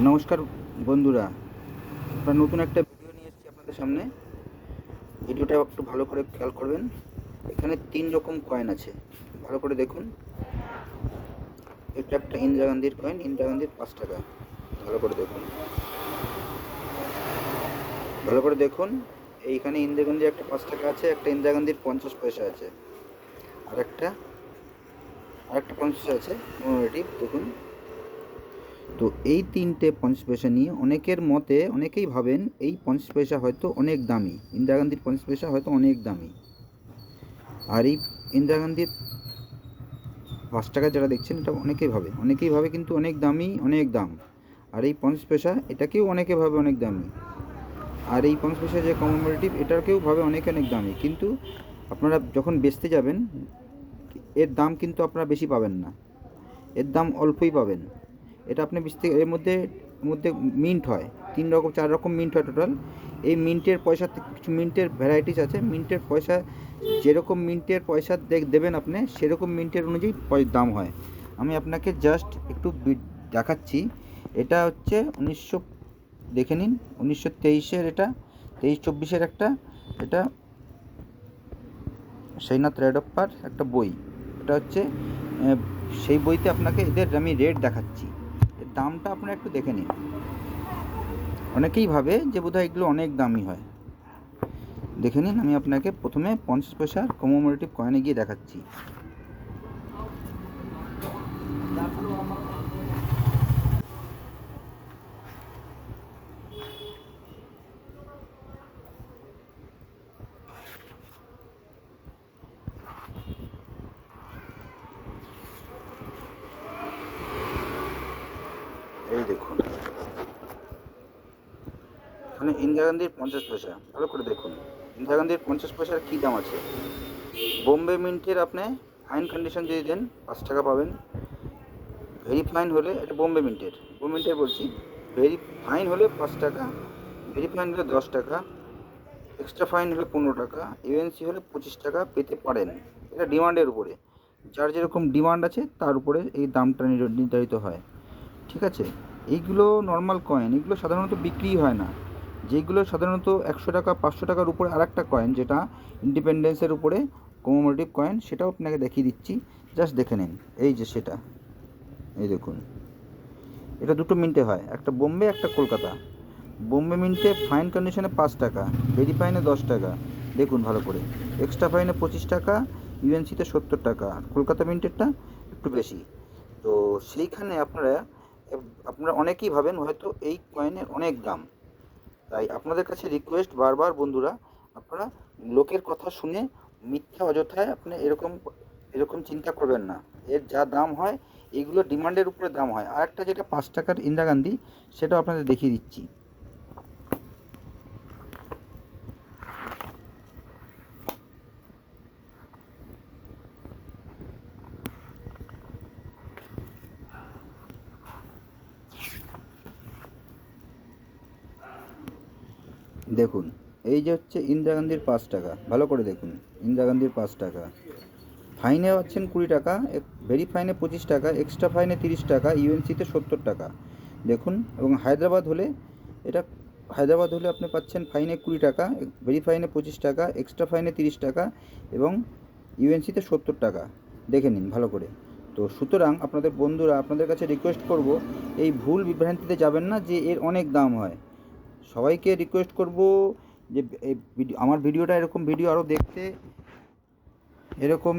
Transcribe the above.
নমস্কার বন্ধুরা, আমরা নতুন একটা ভিডিও নিয়ে এসেছি আপনাদের সামনে। ভিডিওটা একটু ভালো করে খেয়াল করবেন। এখানে 3 রকম কয়েন আছে, ভালো করে দেখুন। এটা একটা ইন্দিরা গান্ধীর কয়েন, ইন্দিরা গান্ধীর 5 টাকা। ভালো করে দেখুন, ভালো করে দেখুন। এইখানে ইন্দিরা গান্ধীর একটা 5 টাকা আছে, একটা ইন্দিরা গান্ধীর 50 পয়সা আছে, আর একটা 50 আছে কমেমোরেটিভ, দেখুন। তো এই 3টে 50 পয়সা নিয়ে অনেকের মতে অনেকেই ভাবেন এই 50 পয়সা হয়তো অনেক দামি, ইন্দিরা গান্ধীর 50 পয়সা হয়তো অনেক দামি। আর এই ইন্দিরা গান্ধীর 5 টাকা যেটা দেখছেন এটা অনেকেই ভাবে কিন্তু অনেক দামি, অনেক দাম। আর এই 50 পয়সা এটাকেও অনেকে ভাবে অনেক দামি। আর এই 50 পয়সা যে কমেমোরেটিভ এটাকেও ভাবে অনেক দামি। কিন্তু আপনারা যখন বেচতে যাবেন এর দাম কিন্তু আপনারা বেশি পাবেন না, এর দাম অল্পই পাবেন। এটা আপনি বেচতে এর মধ্যে মিন্ট হয় 3 রকম 4 রকম মিন্ট হয় টোটাল। এই মিন্টের পয়সা কিছু মিন্টের ভ্যারাইটিস আছে। মিন্টের পয়সা যেরকম মিন্টের পয়সা দেবেন আপনি সেরকম মিন্টের অনুযায়ী দাম হয়। আমি আপনাকে জাস্ট একটু দেখাচ্ছি। এটা হচ্ছে 1900, দেখে নিন, 1923-এর, এটা 23-24-এর একটা, এটা সৈনাথ রেডপ্পার একটা বই। এটা হচ্ছে সেই বইতে আপনাকে এদের আমি রেট দেখাচ্ছি, এর দামটা আপনারা একটু দেখে নিন। অনেকেই ভাবে যে বোধহয় এগুলো অনেক দামি হয়। দেখে নিন, আমি আপনাকে প্রথমে 50 পয়সার কমেমোরেটিভ কয়েনে গিয়ে দেখাচ্ছি। এই দেখুন, এখানে ইন্দিরা গান্ধীর 50 পয়সা, ভালো করে দেখুন। ইন্দিরা গান্ধীর 50 পয়সার কী দাম আছে। বোম্বে মিন্টের আপনি ফাইন কন্ডিশন যদি দেন 5 টাকা পাবেন। ভেরি ফাইন হলে, এটা বোম্বে মিন্টের বলছি, ভেরি ফাইন হলে 5 টাকা, ভেরি ফাইন হলে 10 টাকা, এক্সট্রা ফাইন হলে 15 টাকা, ইউএনসি হলে 25 টাকা পেতে পারেন। এটা ডিমান্ডের উপরে, যার যেরকম ডিমান্ড আছে তার উপরে এই দামটা নির্ধারিত হয়, ঠিক আছে। এইগুলো নর্মাল কয়েন, এগুলো সাধারণত বিক্রি হয় না। যেগুলো সাধারণত 100 টাকা 500 টাকার উপরে আর একটা কয়েন যেটা ইন্ডিপেন্ডেন্সের উপরে কমেমোরেটিভ কয়েন, সেটাও আপনাকে দেখিয়ে দিচ্ছি, জাস্ট দেখে নিন। এই যে সেটা, এই দেখুন, এটা দুটো মিন্টে হয়, একটা বোম্বে একটা কলকাতা। বোম্বে মিন্টে ফাইন কন্ডিশনে 5 টাকা, ভেরি ফাইনে 10 টাকা, দেখুন ভালো করে, এক্সট্রা ফাইনে 25 টাকা, ইউএনসিতে 70 টাকা, আর কলকাতা মিন্টেরটা একটু বেশি। তো সেইখানে আপনারা অনেকেই ভাবেন হয়তো এই কয়েনের অনেক দাম। তাই আপনাদের কাছে রিকোয়েস্ট বারবার বন্ধুরা, আপনারা লোকের কথা শুনে মিথ্যা অযথায় আপনি এরকম এরকম চিন্তা করবেন না। এর যা দাম হয় এইগুলো ডিমান্ডের উপরে দাম হয়। আর একটা যেটা 5 টাকার ইন্দিরা গান্ধী, সেটাও আপনাদের দেখিয়ে দিচ্ছি। দেখুন, এই যে হচ্ছে ইন্দিরা গান্ধীর 5 টাকা, ভালো করে দেখুন। ইন্দিরা গান্ধীর 5 টাকা, ফাইনে পাচ্ছেন 20 টাকা, ভেরি ফাইনে 25 টাকা, এক্সট্রা ফাইনে 30 টাকা, ইউএনসিতে 70 টাকা, দেখুন। এবং এটা হায়দ্রাবাদ হলে আপনি পাচ্ছেন ফাইনে 20 টাকা, ভেরি ফাইনে 25 টাকা, এক্সট্রা ফাইনে 30 টাকা, এবং ইউএনসিতে 70 টাকা, দেখে নিন ভালো করে। তো সুতরাং আপনাদের বন্ধুরা, আপনাদের কাছে রিকোয়েস্ট করব, এই ভুল বিভ্রান্তিতে যাবেন না যে এর অনেক দাম হয়। সবাইকে রিকোয়েস্ট করব যে আমার ভিডিওটা, এরকম ভিডিও আরও দেখতে, এরকম